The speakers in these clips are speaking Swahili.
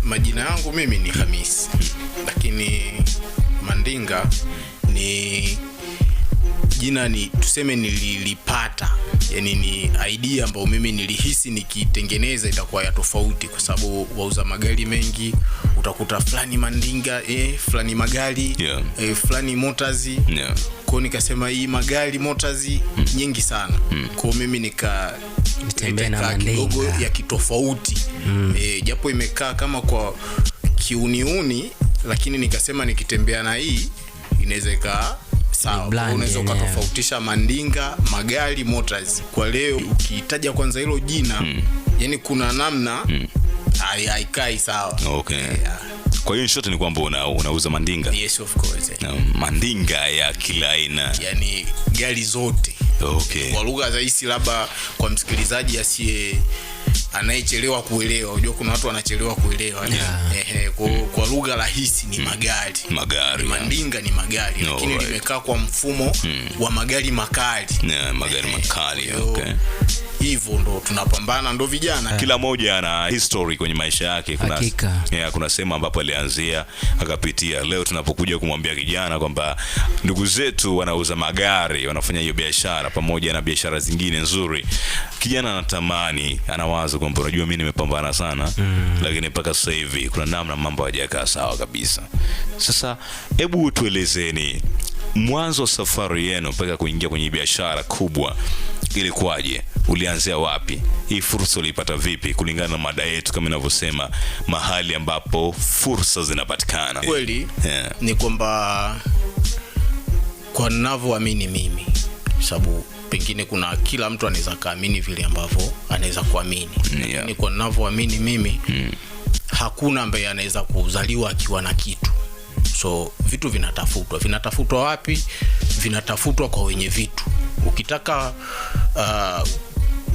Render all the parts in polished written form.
Majina yangu mimi ni Hamisi, lakini Mandinga ni jina, ni tuseme nililipata, yani ni idea ambayo mimi nilihisi nikitengeneza itakuwa ya tofauti, kwa sababu wauza magari mengi utakuta fulani Mandinga, fulani magari, fulani motors. Kwa nikasema hii magari motors nyingi sana. Kwa mimi nitembea na kidogo ya kitofauti. Japo imekaa kama kwa kiuniuni, lakini nikasema nikitembea na hii inaweza ika sawa. Unaweza kutofautisha Mandinga, magari, motors. Kwa leo ukitaja kwanza hilo jina, yani kuna namna haikai sawa. Okay. Kwa hiyo short ni kwamba unauza Mandinga? Yes, of course. Mandinga ya kila aina. Yani gari zote. Okay. Kwa lugha rahisi labda kwa msikilizaji anayechelewa kuelewa. Unajua kuna watu wanachelewa kuelewa. Kwa lugha rahisi ni magari. Mandinga ni magari, lakini limekaa kwa mfumo wa magari makali. Magari makali. Okay. Hivyo ndo tunapambana, ndo vijana. Kila moja ana history kwenye maisha yake. Kuna sema ambapo alianzia akapitia. Leo tunapokuja kumwambia kijana kwamba ndugu zetu wanauza magari, wanafanya hiyo biashara pamoja na biashara zingine nzuri, kijana anatamani, anawaza kwamba unajua mimi nimepambana sana, lakini mpaka sasa hivi kuna namna mambo hayajakaa sawa kabisa. Sasa hebu tuelezeni mwanzo safari yenu mpaka kuingia kwenye biashara kubwa ilikuwaje? Ulianzia wapi? Hii fursa ulipata vipi kulingana na mada yetu kama ninavyosema, mahali ambapo fursa zinapatikana? Kweli ni kwamba kwa ninavyoamini mimi, sababu pengine kuna kila mtu anaweza kaamini vile ambavyo anaweza kuamini. Ni kwa ninavyoamini mimi, hakuna ambaye anaweza kuzaliwa akiwa na kitu. So vitu vinatafutwa wapi? Vinatafutwa kwa wenye vitu. Ukitaka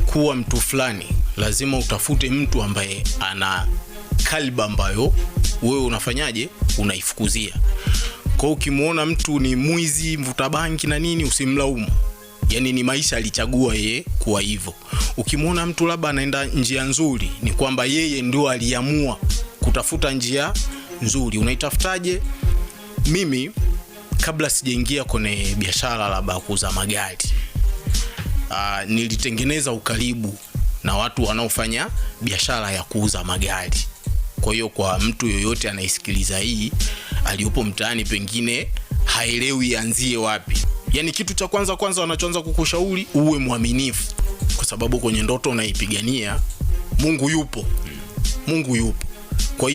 kuwa mtu fulani, lazima utafute mtu ambaye ana kaliba ambayo wewe unafanyaje, unaifukuzia. Kwa ukimuona mtu ni mwizi, mvuta bangi na nini, usimlaumu. Yani ni maisha alichagua yeye kuwa hivyo. Ukimuona mtu labda anaenda njia nzuri, ni kwamba yeye ndio aliamua kutafuta njia nzuri. Unaitafutaje? Mimi kabla sijaingia kwenye biashara labda kuuza magari, nilitengeneza ukaribu na watu wanaofanya biashara ya kuuza magari. Kwa hiyo kwa mtu yoyote anaisikiliza hii, aliyopo mtaani pengine haelewi anzie wapi. Yani kitu cha kwanza wanachoanza kukushauri uwe mwaminifu, kwa sababu kwenye ndoto unaipigania Mungu yupo.